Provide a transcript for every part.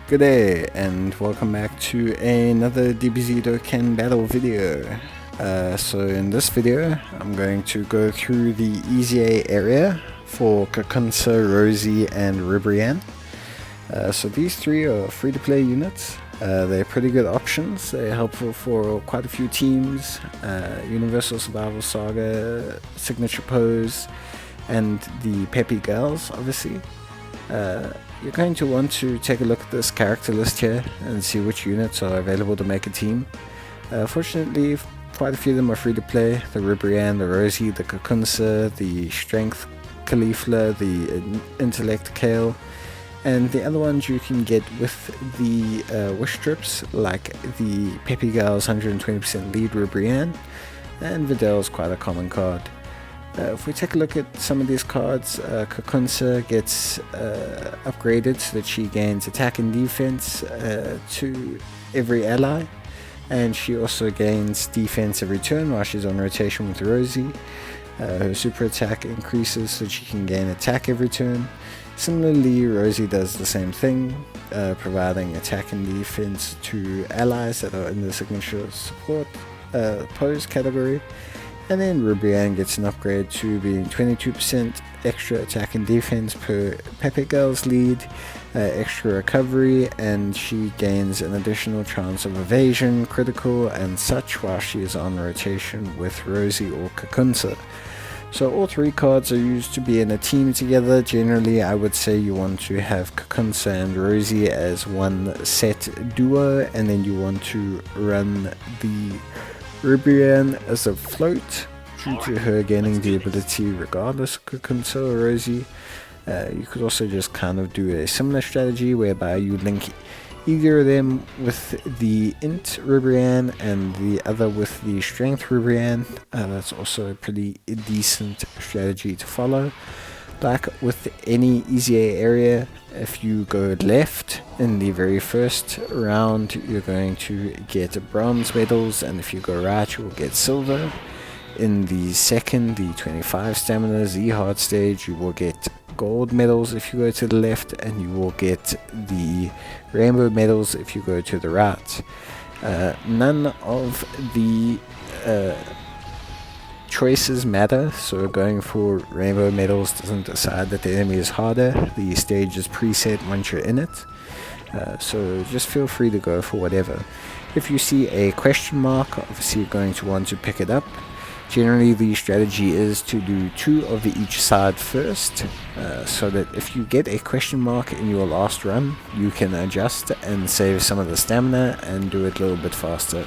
Good day and welcome back to another DBZ Dokkan battle video. So in this video I'm going to go through the EZA area for Kakunsa, Rosie and Rubrianne. So these three are free to play units. They're pretty good options. They're helpful for quite a few teams. Universal Survival Saga, Signature Pose and the Peppy Girls obviously. You're going to want to take a look at this character list here and see which units are available to make a team. Fortunately, quite a few of them are free to play. The Rubrianne, the Rosie, the Kakunsa, the Strength Caulifla, the Intellect Kale, and the other ones you can get with the wish strips, like the Peppy Gal's 120% lead Rubrianne, and Vidal's quite a common card. If we take a look at some of these cards, Kakunsa gets upgraded so that she gains attack and defense to every ally, and she also gains defense every turn while she's on rotation with Rosie. Her super attack increases so that she can gain attack every turn. Similarly, Rosie does the same thing, providing attack and defense to allies that are in the signature support pose category. And then Rubrianne gets an upgrade to being 22% extra attack and defense per Peppy Girl's lead, extra recovery, and she gains an additional chance of evasion, critical, and such while she is on rotation with Rosie or Kakunsa. So all three cards are used to be in a team together. Generally, I would say you want to have Kakunsa and Rosie as one set duo, and then you want to run the Rubrianne as a float due to her gaining the ability regardless of Kakunsa or Rosie. You could also just kind of do a similar strategy whereby you link either of them with the Int Rubrianne and the other with the Strength Rubrianne. That's also a pretty decent strategy to follow. Like with any EZA area, if you go left in the very first round, you're going to get bronze medals, and if you go right, you will get silver. In the second, the 25 stamina Z hard stage, you will get gold medals if you go to the left, and you will get the rainbow medals if you go to the right. None of the choices matter, so going for rainbow medals doesn't decide that the enemy is harder. The stage is preset once you're in it, so just feel free to go for whatever. If you see a question mark, obviously you're going to want to pick it up. Generally the strategy is to do 2 of each side first, so that if you get a question mark in your last run, you can adjust and save some of the stamina and do it a little bit faster.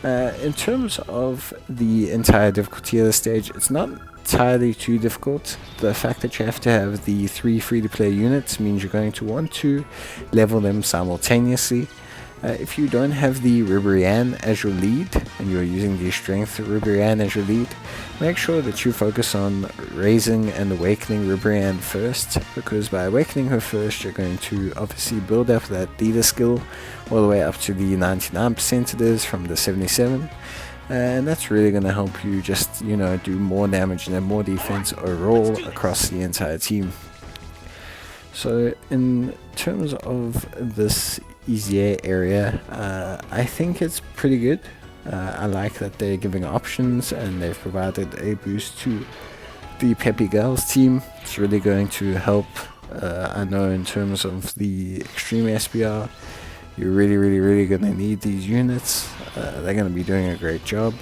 In terms of the entire difficulty of the stage, it's not entirely too difficult. The fact that you have to have the 3 free-to-play units means you're going to want to level them simultaneously. If you don't have the Rubrianne as your lead, and you're using the Strength Rubrianne as your lead, make sure that you focus on raising and awakening Rubrianne first, because by awakening her first, you're going to obviously build up that leader skill all the way up to the 99% it is from the 77, and that's really going to help you just, you know, do more damage and more defense overall across the entire team. So in terms of this EZA area, I think it's pretty good. I like that they're giving options and they've provided a boost to the Peppy Girls team. It's really going to help. I know in terms of the extreme SPR, you're really going to need these units. They're going to be doing a great job.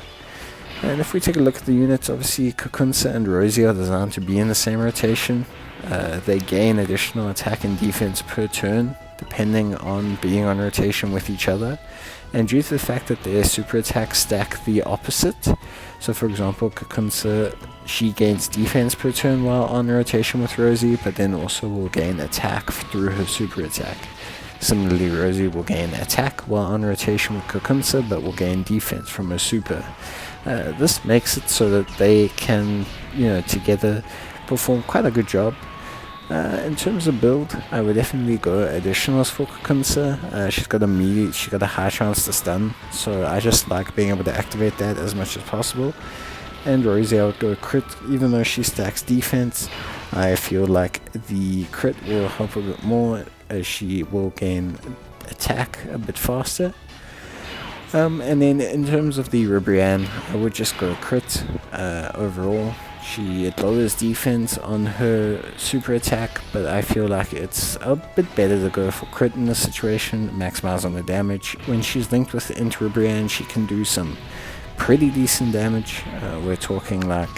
And if we take a look at the units, obviously Kakunsa and Rosie are designed to be in the same rotation. They gain additional attack and defense per turn depending on being on rotation with each other, and due to the fact that their super attacks stack the opposite, so for example Kakunsa, she gains defense per turn while on rotation with Rosie, but then also will gain attack through her super attack. Similarly, Rosie will gain attack while on rotation with Kakunsa, but will gain defense from her super. This makes it so that they can, you know, together perform quite a good job. In terms of build, I would definitely go additionals for Kakunsa. She's got a high chance to stun, so I just like being able to activate that as much as possible. And Rosie, I would go crit, even though she stacks defense. I feel like the crit will help a bit more as she will gain attack a bit faster. And then in terms of the Rubrianne, I would just go crit overall. It lowers defense on her super attack, but I feel like it's a bit better to go for crit in this situation, maximize on the damage. When she's linked with Rubrianne, she can do some pretty decent damage. We're talking like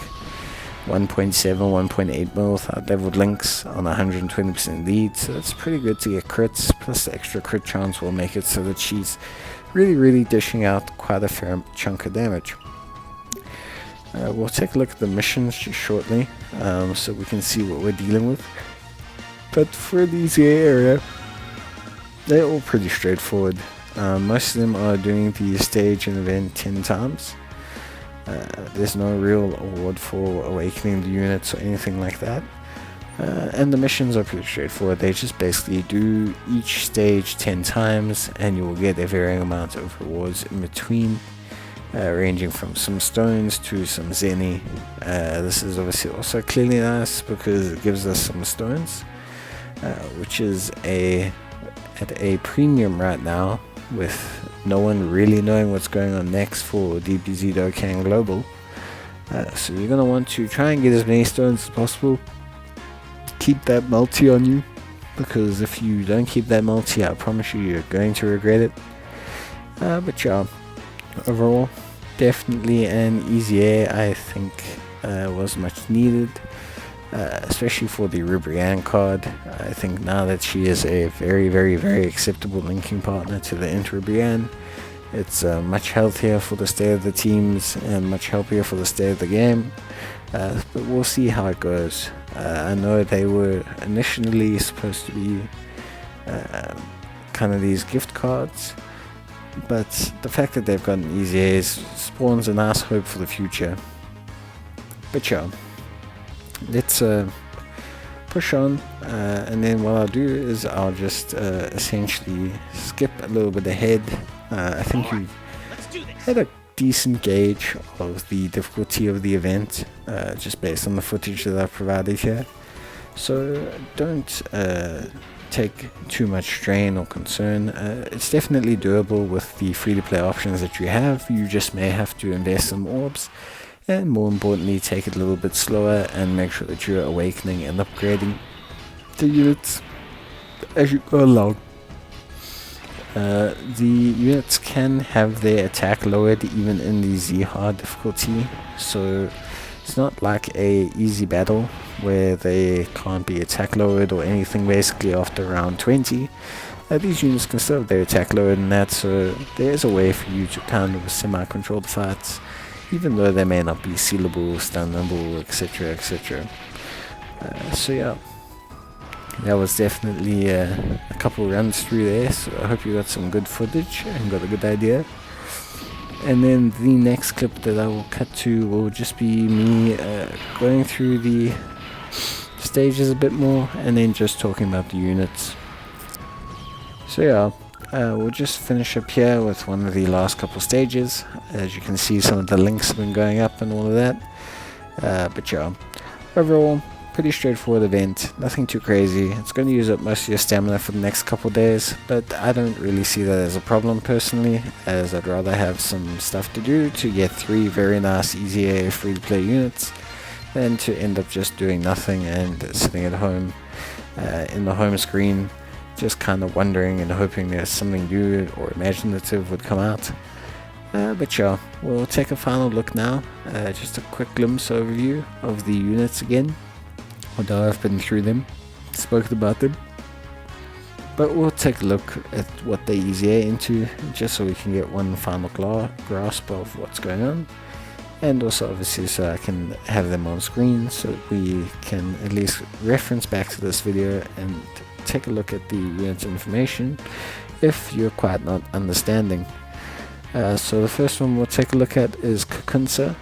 1.7, 1.8 mil without leveled links on 120% lead, so that's pretty good to get crits, plus the extra crit chance will make it so that she's really dishing out quite a fair chunk of damage. We'll take a look at the missions just shortly, so we can see what we're dealing with. But for the EZA area, they're all pretty straightforward. Most of them are doing the stage and event 10 times. There's no real award for awakening the units or anything like that. And the missions are pretty straightforward. They just basically do each stage 10 times, and you will get a varying amount of rewards in between. Ranging from some stones to some zeni. This is obviously also clearly nice because it gives us some stones, which is at a premium right now, with no one really knowing what's going on next for DBZ Dokkan Global. So you're going to want to try and get as many stones as possible. Keep that multi on you, because if you don't keep that multi, I promise you're going to regret it. But yeah, overall, definitely an EZA, I think, was much needed, especially for the Rubrianne card. I think now that she is a very acceptable linking partner to the Rubrianne, it's much healthier for the state of the teams and much healthier for the state of the game. But we'll see how it goes. I know they were initially supposed to be kind of these gift cards, but the fact that they've gotten EZAs spawns a nice hope for the future. But yeah, let's push on, and then what I'll do is I'll just essentially skip a little bit ahead. I think you had a decent gauge of the difficulty of the event, just based on the footage that I've provided here. So don't take too much strain or concern. It's definitely doable with the free-to-play options that you have. You just may have to invest some orbs, and more importantly, take it a little bit slower and make sure that you're awakening and upgrading the units as you go along. The units can have their attack lowered even in the Z hard difficulty, so it's not like a easy battle where they can't be attack lowered or anything basically after round 20. These units can still have their attack lowered and that, so there's a way for you to kind of semi-control the fights, even though they may not be sealable, stunnable, etc. So yeah, that was definitely a couple runs through there, so I hope you got some good footage and got a good idea. And then the next clip that I will cut to will just be me going through the stages a bit more and then just talking about the units. So yeah, we'll just finish up here with one of the last couple stages. As you can see, some of the links have been going up and all of that. But yeah, overall, pretty straightforward event, nothing too crazy. It's going to use up most of your stamina for the next couple days, but I don't really see that as a problem personally, as I'd rather have some stuff to do to get 3 very nice EZA free-to-play units than to end up just doing nothing and sitting at home in the home screen, just kind of wondering and hoping there's something new or imaginative would come out. But yeah, we'll take a final look now, just a quick glimpse overview of the units again. Although I've been through them, spoken about them, but we'll take a look at what they EZA into, just so we can get one final grasp of what's going on, and also obviously so I can have them on screen so that we can at least reference back to this video and take a look at the unit's information if you're quite not understanding. So the first one we'll take a look at is Kakunsa.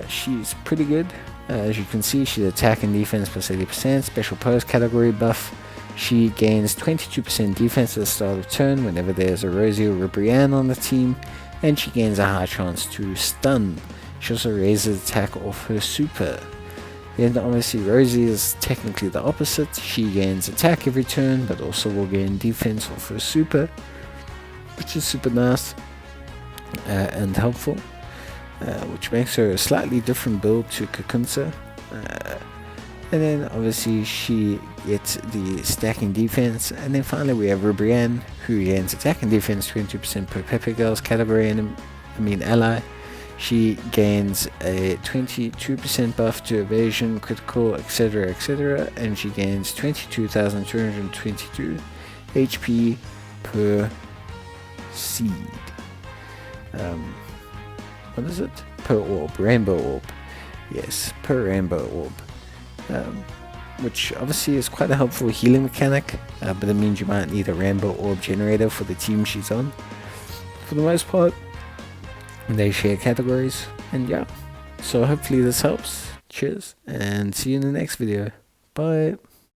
She's pretty good. As you can see, she's attack and defense plus 80%, special pose category buff. She gains 22% defense at the start of turn whenever there's a Rosie or Rubrianne on the team, and she gains a high chance to stun. She also raises attack off her super. Then obviously Rosie is technically the opposite. She gains attack every turn, but also will gain defense off her super, which is super nice and helpful, which makes her a slightly different build to Kakunsa. And then obviously she gets the stacking defense. And then finally we have Rubrianne, who gains attack and defense 20% per Pepe Girls category ally. She gains a 22% buff to evasion, critical, etc., and she gains 22,222 HP per seed. What is it? Per orb, rainbow orb. Yes, per rainbow orb. Which obviously is quite a helpful healing mechanic, but it means you might need a rainbow orb generator for the team she's on. For the most part, they share categories, and yeah, so hopefully this helps. Cheers, and see you in the next video. Bye.